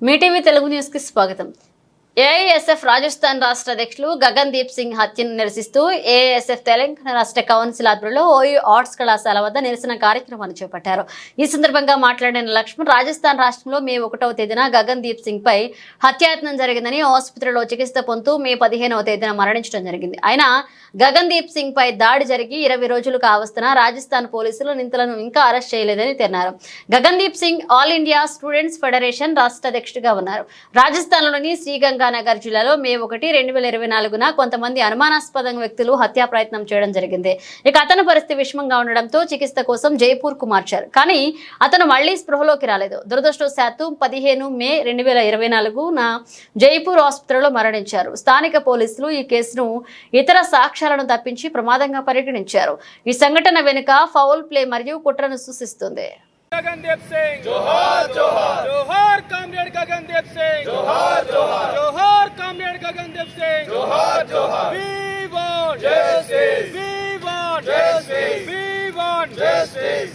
మీ TV Telugu news కి స్వాగతం. AISF Rajasthan రాష్ట్ర అధ్యక్షులు గగన్ దీప్ సింగ్ హత్యను నిరసిస్తూ ఏఐఎస్ఎఫ్ తెలంగాణ రాష్ట్ర కౌన్సిల్ ఆధ్వర్యంలో ఓయూ ఆర్ట్స్ కళాశాల వద్ద నిరసన కార్యక్రమాన్ని చేపట్టారు. ఈ సందర్భంగా మాట్లాడిన లక్ష్మణ్, రాజస్థాన్ రాష్ట్రంలో మే 1వ తేదీన గగన్ దీప్ సింగ్ పై హత్యాయత్నం జరిగిందని, ఆసుపత్రిలో చికిత్స పొందుతూ మే 15వ తేదీన మరణించడం జరిగింది. అయినా గగన్ దీప్ సింగ్ పై దాడి జరిగి 20 రోజులు కావస్తున్నా రాజస్థాన్ పోలీసులు నిందితులను ఇంకా అరెస్ట్ చేయలేదని తెలిపారు. Gagan Deep Singh all India students federation రాష్ట్ర అధ్యక్షుడిగా ఉన్నారు. రాజస్థాన్లోని శ్రీగంగానగర్ జిల్లాలో మే 1, 2024న కొంతమంది అనుమానాస్పద వ్యక్తులు హత్యా ప్రయత్నం చేయడం జరిగింది. ఇక అతని పరిస్థితి విషమంగా ఉండడంతో చికిత్స కోసం జైపూర్ కు మార్చారు. కానీ అతను మళ్లీ స్పృహలోకి రాలేదు. దురదృష్టవశాత్తు 15 మే 2024న జైపూర్ ఆసుపత్రిలో మరణించారు. స్థానిక పోలీసులు ఈ కేసును ఇతర సాక్ష్యాలను తప్పించి ప్రమాదంగా పరిగణించారు. ఈ సంఘటన వెనుక ఫౌల్ ప్లే మరియు కుట్రను సూచిస్తుంది. गगनदीप सिंह जोहार जोहार जोहार कॉमरेड गगनदीप सिंह जोहार जोहार जोहार कॉमरेड गगनदीप सिंह जोहार जोहार we want justice we want justice we want justice